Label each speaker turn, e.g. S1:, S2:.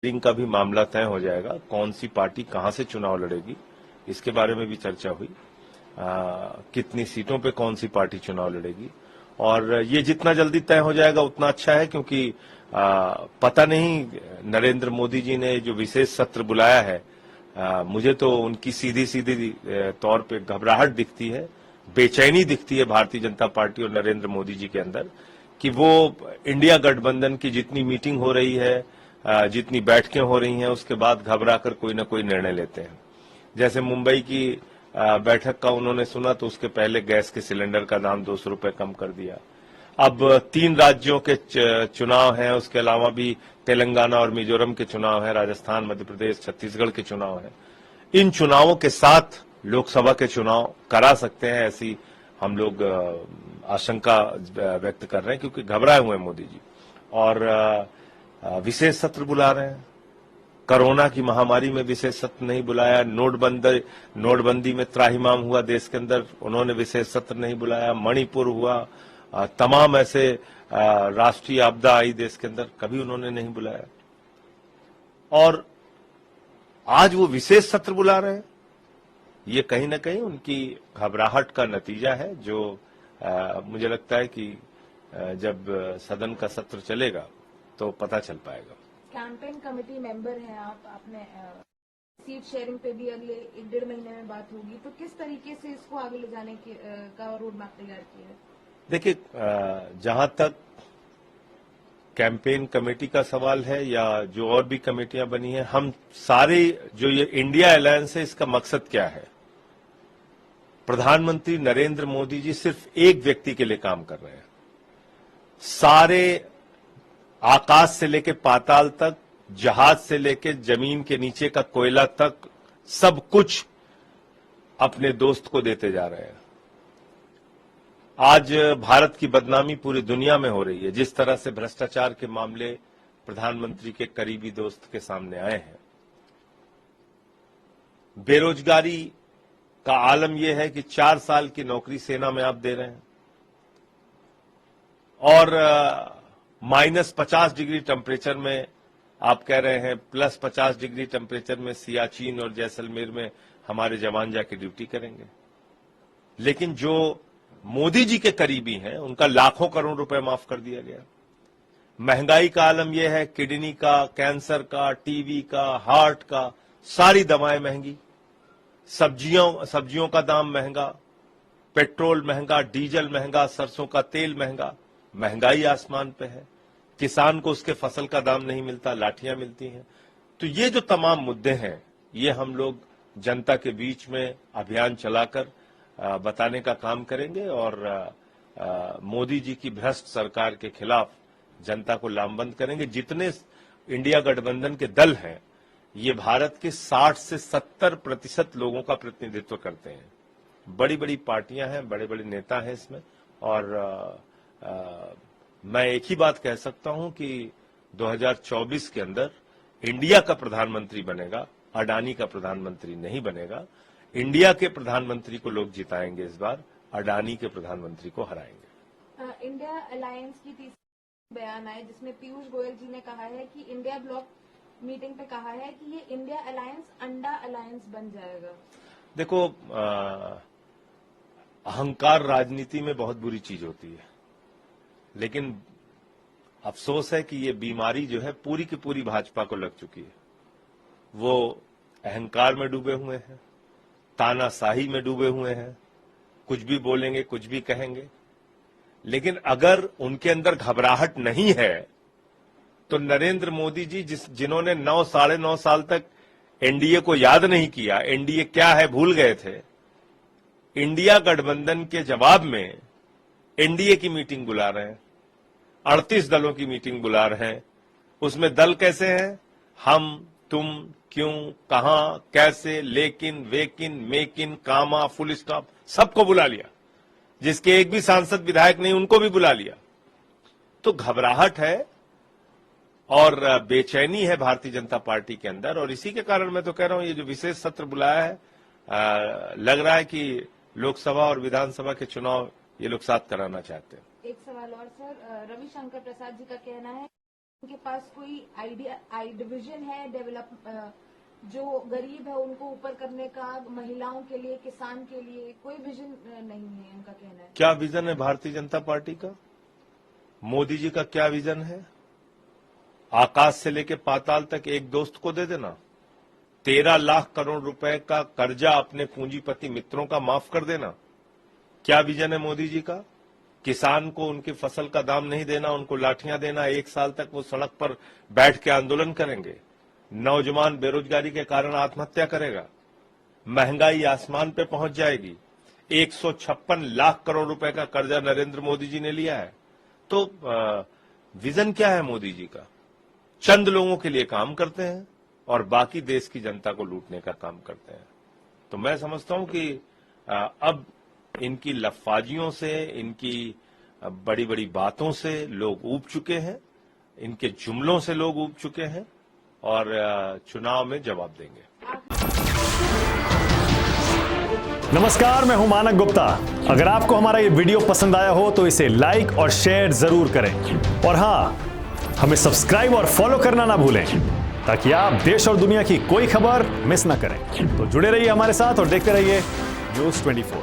S1: का भी मामला तय हो जाएगा, कौन सी पार्टी कहां से चुनाव लड़ेगी, इसके बारे में भी चर्चा हुई। कितनी सीटों पे कौन सी पार्टी चुनाव लड़ेगी, और ये जितना जल्दी तय हो जाएगा उतना अच्छा है, क्योंकि पता नहीं नरेंद्र मोदी जी ने जो विशेष सत्र बुलाया है, मुझे तो उनकी सीधी सीधी तौर पे घबराहट दिखती है, बेचैनी दिखती है भारतीय जनता पार्टी और नरेंद्र मोदी जी के अंदर, कि वो इंडिया गठबंधन की जितनी मीटिंग हो रही है, जितनी बैठकें हो रही हैं, उसके बाद घबराकर कोई न कोई निर्णय लेते हैं। जैसे मुंबई की बैठक का उन्होंने सुना तो उसके पहले गैस के सिलेंडर का दाम 200 रुपए कम कर दिया। अब 3 राज्यों के चुनाव हैं, उसके अलावा भी तेलंगाना और मिजोरम के चुनाव हैं, राजस्थान, मध्य प्रदेश, छत्तीसगढ़ के चुनाव हैं। इन चुनावों के साथ लोकसभा के चुनाव करा सकते हैं, ऐसी हम लोग आशंका व्यक्त कर रहे हैं, क्योंकि घबराए हुए हैं मोदी जी, और विशेष सत्र बुला रहे हैं। कोरोना की महामारी में विशेष सत्र नहीं बुलाया, नोटबंदी में त्राहिमाम हुआ देश के अंदर, उन्होंने विशेष सत्र नहीं बुलाया, मणिपुर हुआ, तमाम ऐसे राष्ट्रीय आपदा आई देश के अंदर, कभी उन्होंने नहीं बुलाया, और आज वो विशेष सत्र बुला रहे हैं। ये कहीं ना कहीं उनकी घबराहट का नतीजा है, जो मुझे लगता है कि जब सदन का सत्र चलेगा तो पता चल पाएगा।
S2: कैंपेन कमेटी मेंबर हैं आप, आपने सीट शेयरिंग पे भी अगले 1-1.5 महीने में बात होगी, तो किस तरीके से इसको आगे ले जाने का रोड मैप तैयार किया है? देखिए,
S1: जहां तक कैंपेन कमेटी का सवाल है या जो और भी कमेटियां बनी हैं, हम सारे जो ये इंडिया अलायंस है, इसका मकसद क्या है? प्रधानमंत्री नरेंद्र मोदी जी सिर्फ एक व्यक्ति के लिए काम कर रहे हैं। सारे आकाश से लेके पाताल तक, जहाज से लेके जमीन के नीचे का कोयला तक, सब कुछ अपने दोस्त को देते जा रहे हैं। आज भारत की बदनामी पूरी दुनिया में हो रही है, जिस तरह से भ्रष्टाचार के मामले प्रधानमंत्री के करीबी दोस्त के सामने आए हैं। बेरोजगारी का आलम यह है कि 4 साल की नौकरी सेना में आप दे रहे हैं, और -50 डिग्री टेम्परेचर में आप कह रहे हैं +50 डिग्री टेम्परेचर में सियाचिन और जैसलमेर में हमारे जवान जाके ड्यूटी करेंगे। लेकिन जो मोदी जी के करीबी हैं, उनका लाखों करोड़ रुपए माफ कर दिया गया। महंगाई का आलम यह है, किडनी का, कैंसर का, टीबी का, हार्ट का, सारी दवाएं महंगी, सब्जियों का दाम महंगा, पेट्रोल महंगा, डीजल महंगा, सरसों का तेल महंगा, महंगाई आसमान पे है। किसान को उसके फसल का दाम नहीं मिलता, लाठियां मिलती हैं। तो ये जो तमाम मुद्दे हैं, ये हम लोग जनता के बीच में अभियान चलाकर बताने का काम करेंगे, और मोदी जी की भ्रष्ट सरकार के खिलाफ जनता को लामबंद करेंगे। जितने इंडिया गठबंधन के दल हैं, ये भारत के 60 से 70% लोगों का प्रतिनिधित्व करते हैं। बड़ी बड़ी पार्टियां हैं, बड़े बड़े नेता हैं इसमें, और मैं एक ही बात कह सकता हूं कि 2024 के अंदर इंडिया का प्रधानमंत्री बनेगा, अडानी का प्रधानमंत्री नहीं बनेगा। इंडिया के प्रधानमंत्री को लोग जिताएंगे इस बार, अडानी के प्रधानमंत्री को हराएंगे।
S2: इंडिया अलायंस की तीसरी बयान आए, जिसमें पीयूष गोयल जी ने कहा है कि इंडिया ब्लॉक मीटिंग पे कहा है कि ये इंडिया अलायंस अंडा अलायंस बन जाएगा।
S1: देखो, अहंकार राजनीति में बहुत बुरी चीज होती है, लेकिन अफसोस है कि ये बीमारी जो है पूरी की पूरी भाजपा को लग चुकी है। वो अहंकार में डूबे हुए हैं, तानाशाही में डूबे हुए हैं, कुछ भी बोलेंगे, कुछ भी कहेंगे। लेकिन अगर उनके अंदर घबराहट नहीं है, तो नरेंद्र मोदी जी जिन्होंने 9 साढ़े 9 साल तक एनडीए को याद नहीं किया, एनडीए क्या है भूल गए थे, इंडिया गठबंधन के जवाब में एनडीए की मीटिंग बुला रहे हैं, 38 दलों की मीटिंग बुला रहे हैं। उसमें दल कैसे हैं? हम, तुम, क्यों, कहां, कैसे, लेकिन, वेकिन, मेकिन, कामा, फुल स्टॉप, सबको बुला लिया। जिसके एक भी सांसद विधायक नहीं, उनको भी बुला लिया। तो घबराहट है और बेचैनी है भारतीय जनता पार्टी के अंदर, और इसी के कारण मैं तो कह रहा हूं, ये जो विशेष सत्र बुलाया है, लग रहा है कि लोकसभा और विधानसभा के चुनाव ये लोग साथ कराना चाहते हैं।
S2: एक सवाल और सर, रविशंकर प्रसाद जी का कहना है उनके पास कोई आइडिया विजन है डेवलप जो गरीब है उनको ऊपर करने का, महिलाओं के लिए, किसान के लिए कोई विजन नहीं है, उनका कहना है।
S1: क्या विजन है भारतीय जनता पार्टी का? मोदी जी का क्या विजन है? आकाश से लेके पाताल तक एक दोस्त को दे देना, 13 लाख करोड़ रुपए का कर्जा अपने पूंजीपति मित्रों का माफ कर देना, क्या विजन है मोदी जी का? किसान को उनकी फसल का दाम नहीं देना, उनको लाठियां देना, 1 साल तक वो सड़क पर बैठ के आंदोलन करेंगे, नौजवान बेरोजगारी के कारण आत्महत्या करेगा, महंगाई आसमान पे पहुंच जाएगी, 156 लाख करोड़ रुपए का कर्जा नरेंद्र मोदी जी ने लिया है। तो विजन क्या है मोदी जी का? चंद लोगों के लिए काम करते हैं और बाकी देश की जनता को लूटने का काम करते हैं। तो मैं समझता हूं कि अब इनकी लफाजियों से, इनकी बड़ी बड़ी बातों से लोग ऊब चुके हैं, इनके जुमलों से लोग ऊब चुके हैं और चुनाव में जवाब देंगे।
S3: नमस्कार, मैं हूं मानक गुप्ता। अगर आपको हमारा ये वीडियो पसंद आया हो तो इसे लाइक और शेयर जरूर करें और हां, हमें सब्सक्राइब और फॉलो करना ना भूलें ताकि आप देश और दुनिया की कोई खबर मिस ना करें। तो जुड़े रहिए हमारे साथ और देखते रहिए न्यूज़ 24।